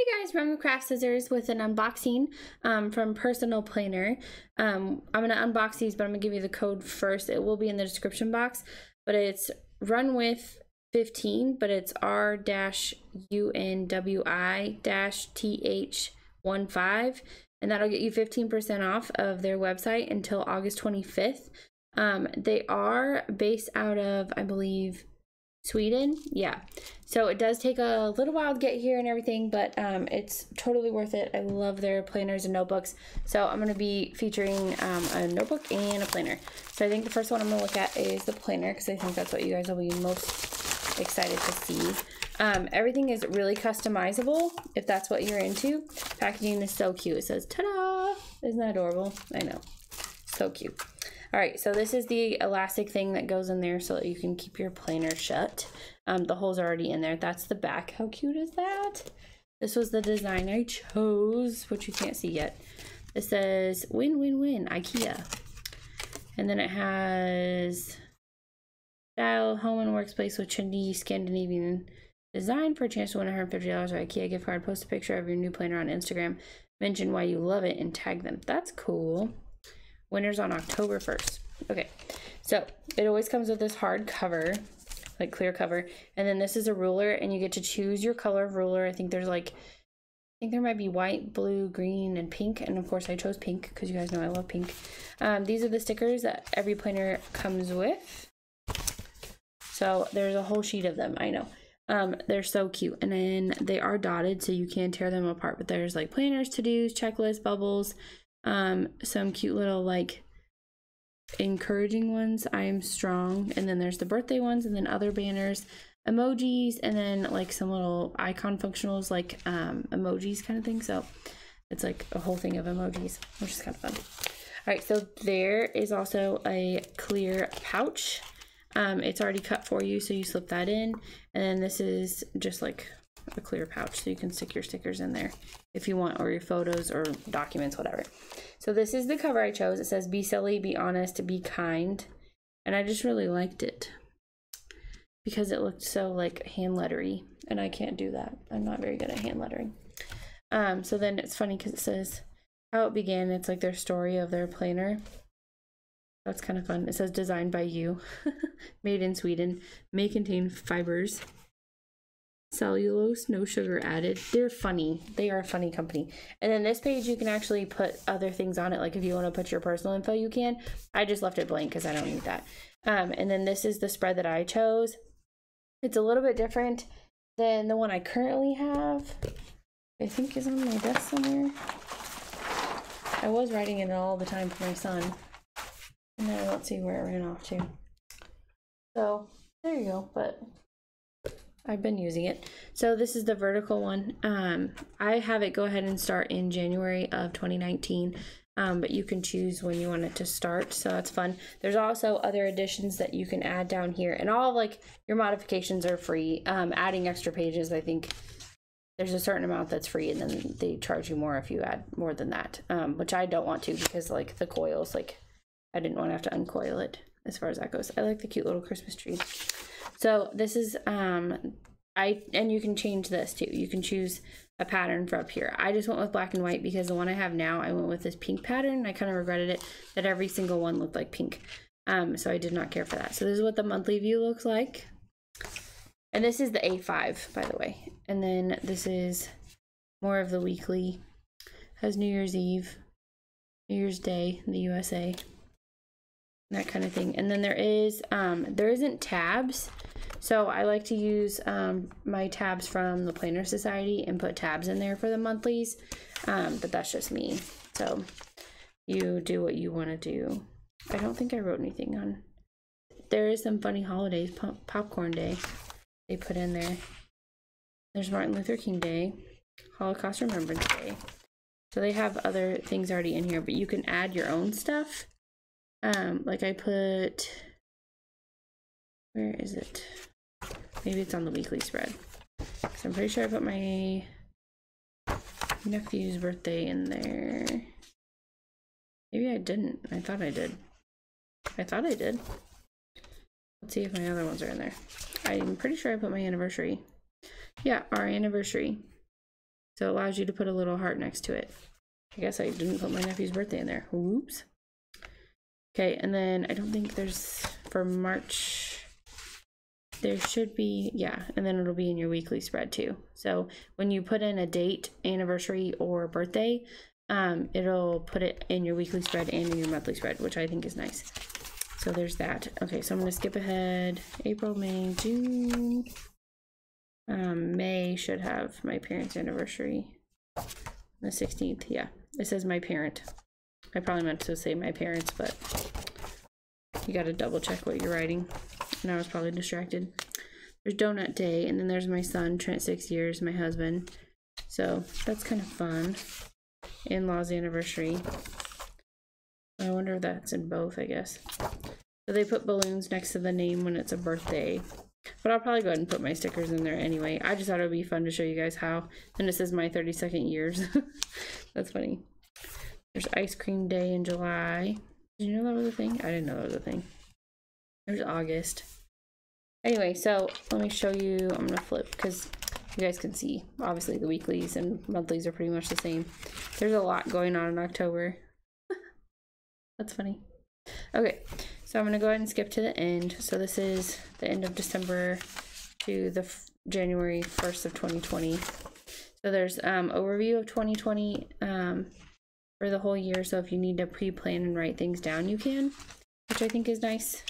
Hey guys, RunwithCraftscissors with an unboxing from Personal Planner. I'm going to unbox these, but I'm going to give you the code first. It will be in the description box, but it's RunwithCraftscissors, but it's R-UNWI-TH15, and that'll get you 15% off of their website until August 25th. They are based out of, I believe, Sweden. Yeah, so it does take a little while to get here and everything, but it's totally worth it. I love their planners and notebooks, so I'm going to be featuring a notebook and a planner. So I think the first one I'm going to look at is the planner, because I think that's what you guys will be most excited to see. Everything is really customizable if that's what you're into. Packaging is so cute. It says ta-da! Isn't that adorable? I know, so cute. All right, so this is the elastic thing that goes in there so that you can keep your planner shut. The holes are already in there. That's the back. How cute is that? This was the design I chose, which you can't see yet. It says win, win, win, IKEA. And then it has style, home and workplace with trendy Scandinavian design for a chance to win $150 or IKEA gift card. Post a picture of your new planner on Instagram. Mention why you love it and tag them. That's cool. Winners on October 1st. Okay, so it always comes with this hard cover, like clear cover, and then this is a ruler, and you get to choose your color of ruler. I think there's like, I think there might be white, blue, green, and pink, and of course I chose pink because you guys know I love pink. These are the stickers that every planner comes with. So there's a whole sheet of them, I know. They're so cute, and then they are dotted so you can tear them apart, but there's like planners, to-dos, checklists, bubbles, some cute little like encouraging ones, I am strong, and then there's the birthday ones, and then other banners, emojis, and then like some little icon functionals like emojis kind of thing. So it's like a whole thing of emojis, which is kind of fun. All right, so there is also a clear pouch. It's already cut for you, so you slip that in, and then this is just like a clear pouch so you can stick your stickers in there if you want, or your photos or documents, whatever. So this is the cover I chose. It says be silly, be honest, be kind, and I just really liked it because it looked so like hand lettery, and I can't do that. I'm not very good at hand lettering. So then it's funny because it says how it began. It's like their story of their planner. That's kind of fun. It says designed by you, made in Sweden, may contain fibers, cellulose, no sugar added. They're funny. They are a funny company. And then this page you can actually put other things on it, like if you want to put your personal info you can. I just left it blank because I don't need that. And then this is the spread that I chose. It's a little bit different than the one I currently have. I think is on my desk somewhere. I was writing it all the time for my son, and then I don't see where it ran off to. So there you go, but I've been using it. So this is the vertical one. I have it go ahead and start in January of 2019, but you can choose when you want it to start, so that's fun. There's also other additions that you can add down here, and all of like your modifications are free. Adding extra pages, I think there's a certain amount that's free, and then they charge you more if you add more than that, which I don't want to, because like the coils, like I didn't want to have to uncoil it as far as that goes. I like the cute little Christmas tree. So this is and you can change this too. You can choose a pattern for up here. I just went with black and white because the one I have now, I went with this pink pattern. I kind of regretted it that every single one looked like pink. So I did not care for that. So this is what the monthly view looks like. And this is the A5, by the way. And then this is more of the weekly. Has New Year's Eve, New Year's Day in the USA, that kind of thing. And then there isn't tabs, so I like to use my tabs from the Planner Society and put tabs in there for the monthlies, but that's just me, so you do what you want to do. I don't think I wrote anything on. There is some funny holidays. Popcorn Day they put in there. There's Martin Luther King Day, Holocaust Remembrance Day, so they have other things already in here, but you can add your own stuff. Like I put, where is it? Maybe it's on the weekly spread. So I'm pretty sure I put my nephew's birthday in there. Maybe I didn't. I thought I did. Let's see if my other ones are in there. I'm pretty sure I put my anniversary. Yeah, our anniversary. So it allows you to put a little heart next to it. I guess I didn't put my nephew's birthday in there. Oops. Okay, and then I don't think there's, for March, there should be, yeah, and then it'll be in your weekly spread too. So when you put in a date, anniversary, or birthday, it'll put it in your weekly spread and in your monthly spread, which I think is nice. So there's that. Okay, so I'm going to skip ahead. April, May, June. May should have my parents' anniversary. The 16th, yeah. It says my parent. I probably meant to say my parents, but you got to double check what you're writing. And I was probably distracted. There's Donut Day, and then there's my son, Trent, 6 years, my husband. So that's kind of fun. In-laws anniversary. I wonder if that's in both, I guess. So they put balloons next to the name when it's a birthday. But I'll probably go ahead and put my stickers in there anyway. I just thought it would be fun to show you guys how. And it says my 32nd years. That's funny. There's Ice Cream Day in July. Did you know that was a thing? I didn't know that was a thing. There's August. Anyway, so let me show you. I'm going to flip because you guys can see. Obviously the weeklies and monthlies are pretty much the same. There's a lot going on in October. That's funny. Okay, so I'm going to go ahead and skip to the end. So this is the end of December to the January 1st of 2020. So there's overview of 2020 for the whole year. So if you need to pre-plan and write things down, you can, which I think is nice.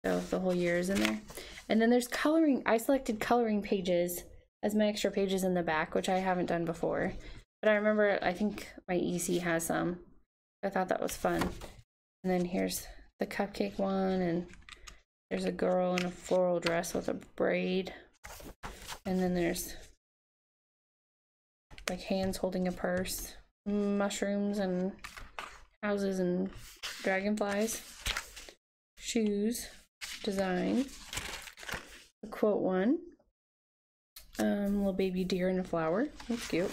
So the whole year is in there. And then there's coloring. I selected coloring pages as my extra pages in the back, which I haven't done before. But I remember, I think my EC has some. I thought that was fun. And then here's the cupcake one, and there's a girl in a floral dress with a braid. And then there's like hands holding a purse, mushrooms and houses and dragonflies, shoes, design, a quote one, little baby deer in a flower. That's cute.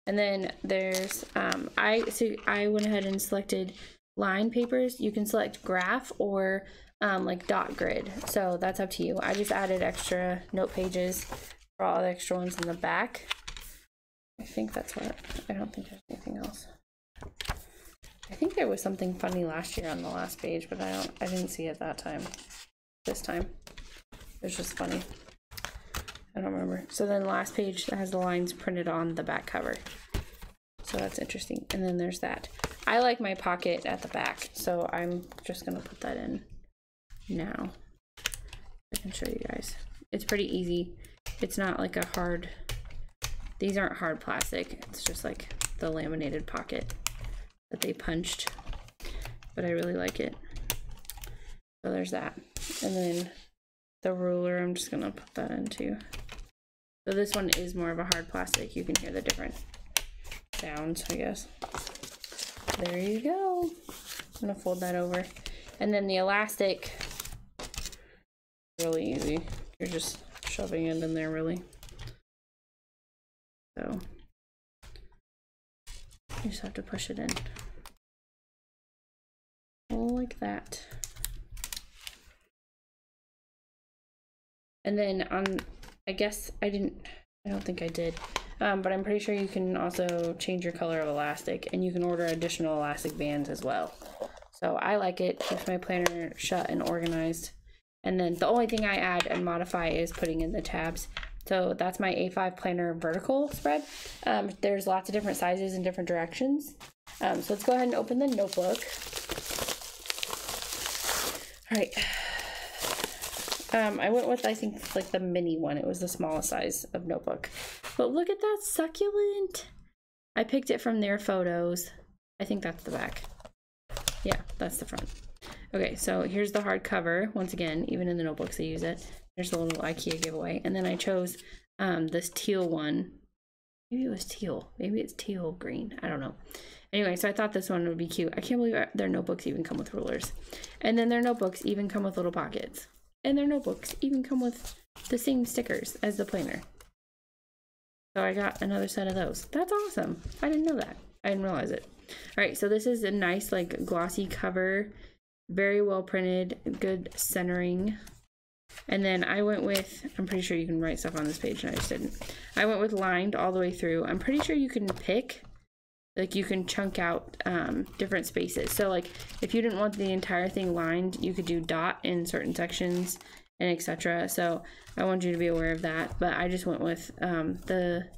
And then there's I went ahead and selected line papers. You can select graph or like dot grid, so that's up to you. I just added extra note pages for all the extra ones in the back. I think that's what, I don't think there's anything else. I think there was something funny last year on the last page, but I didn't see it that time. This time it was just funny. I don't remember. So then the last page has the lines printed on the back cover. So that's interesting. And then there's that. I like my pocket at the back, so I'm just gonna put that in now. I can show you guys. It's pretty easy. It's not like a hard, these aren't hard plastic. It's just like the laminated pocket that they punched, but I really like it. So there's that. And then the ruler, I'm just gonna put that in too. So this one is more of a hard plastic. You can hear the different sounds, I guess. There you go. I'm gonna fold that over. And then the elastic, really easy. You're just shoving it in there, really. So you just have to push it in. Like that. And then on, I guess I don't think I did, but I'm pretty sure you can also change your color of elastic, and you can order additional elastic bands as well. So I like it, keeps my planner shut and organized. And then the only thing I add and modify is putting in the tabs. So that's my A5 planner vertical spread. There's lots of different sizes and different directions. So let's go ahead and open the notebook. All right. I went with, I think, like the mini one. It was the smallest size of notebook. But look at that succulent. I picked it from their photos. I think that's the back. Yeah, that's the front. Okay, so here's the hardcover. Once again, even in the notebooks they use it. There's a little IKEA giveaway. And then I chose this teal one. Maybe it was teal. Maybe it's teal green. I don't know. Anyway, so I thought this one would be cute. I can't believe their notebooks even come with rulers. And then their notebooks even come with little pockets. And their notebooks even come with the same stickers as the planner. So I got another set of those. That's awesome. I didn't know that. I didn't realize it. All right, so this is a nice like glossy cover. Very well printed, good centering. And then I went with, I'm pretty sure you can write stuff on this page, and I just didn't. I went with lined all the way through. I'm pretty sure you can pick, like you can chunk out different spaces. So like if you didn't want the entire thing lined, you could do dot in certain sections and etc. So I want you to be aware of that. But I just went with the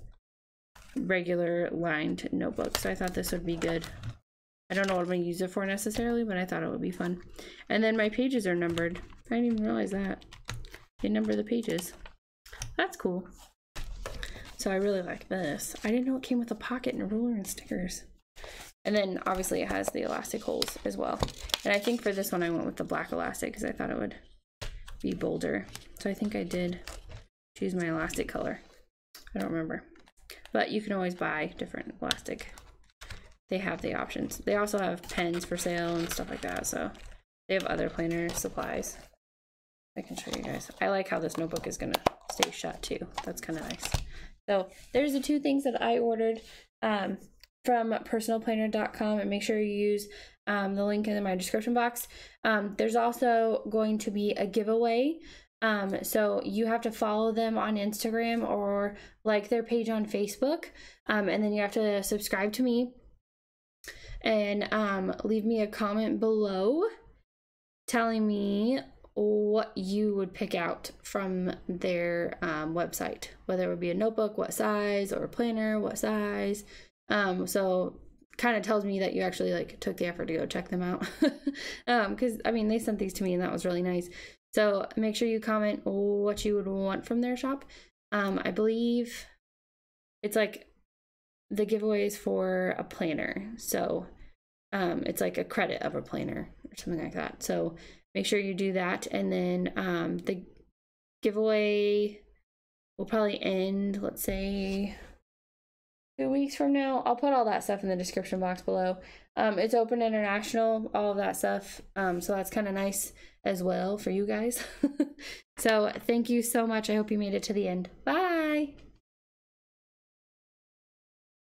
regular lined notebook. So I thought this would be good. I don't know what I'm going to use it for necessarily, but I thought it would be fun. And then my pages are numbered. I didn't even realize that. They number the pages. That's cool. So I really like this. I didn't know it came with a pocket and a ruler and stickers. And then obviously it has the elastic holes as well. And I think for this one I went with the black elastic because I thought it would be bolder. So I think I did choose my elastic color. I don't remember. But you can always buy different elastic. They have the options. They also have pens for sale and stuff like that. So they have other planner supplies. I can show you guys. I like how this notebook is gonna stay shut too. That's kind of nice. So there's the two things that I ordered from personalplanner.com, and make sure you use the link in my description box. There's also going to be a giveaway. So you have to follow them on Instagram or like their page on Facebook. And then you have to subscribe to me and leave me a comment below telling me what you would pick out from their website, whether it would be a notebook, what size, or a planner, what size. So kind of tells me that you actually like took the effort to go check them out. Because I mean, they sent these to me and that was really nice. So make sure you comment what you would want from their shop. I believe it's like the giveaway is for a planner. So it's like a credit of a planner or something like that. So make sure you do that. And then the giveaway will probably end, let's say, 2 weeks from now. I'll put all that stuff in the description box below. It's open international, all of that stuff. So that's kind of nice as well for you guys. So thank you so much. I hope you made it to the end. Bye.